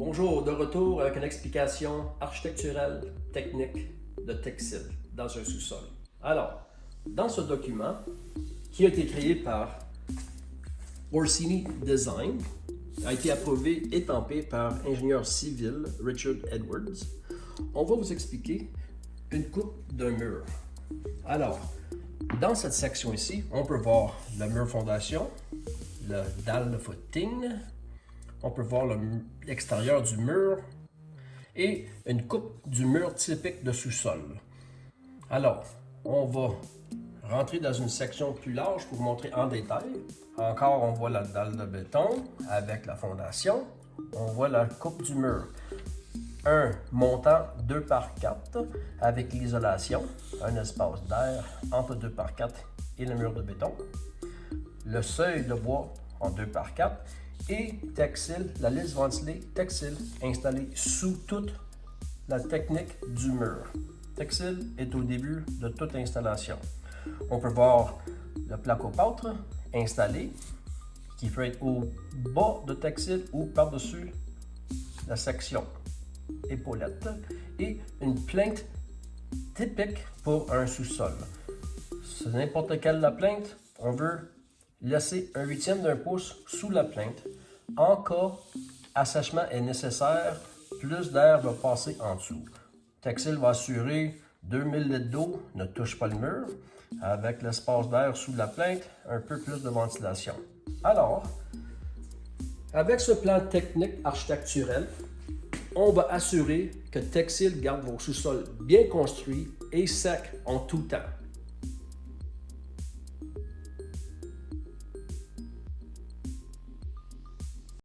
Bonjour, de retour avec une explication architecturale technique de Textile dans un sous-sol. Alors, dans ce document qui a été créé par Orsini Design, a été approuvé et étampé par ingénieur civil Richard Edwards, on va vous expliquer une coupe d'un mur. Alors, dans cette section ici, on peut voir le mur fondation, le dalle de footing, on peut voir l'extérieur du mur et une coupe du mur typique de sous-sol. Alors, on va rentrer dans une section plus large pour vous montrer en détail. Encore, on voit la dalle de béton avec la fondation. On voit la coupe du mur. Un montant 2 par 4 avec l'isolation, un espace d'air entre 2 par 4 et le mur de béton. Le seuil de bois en 2 par 4 et Textile, la lisse ventilée Textile installée sous toute la technique du mur. Textile est au début de toute installation. On peut voir le placo-pâtre installé qui peut être au bas de Textile ou par-dessus la section épaulette et une plainte typique pour un sous-sol. C'est n'importe quelle la plainte, on veut laisser 1/8 d'un pouce sous la plainte. En cas assèchement est nécessaire, plus d'air va passer en dessous. Textile va assurer 2000 litres d'eau ne touche pas le mur. Avec l'espace d'air sous la plainte, un peu plus de ventilation. Alors, avec ce plan technique architecturel, on va assurer que Textile garde vos sous-sols bien construits et secs en tout temps.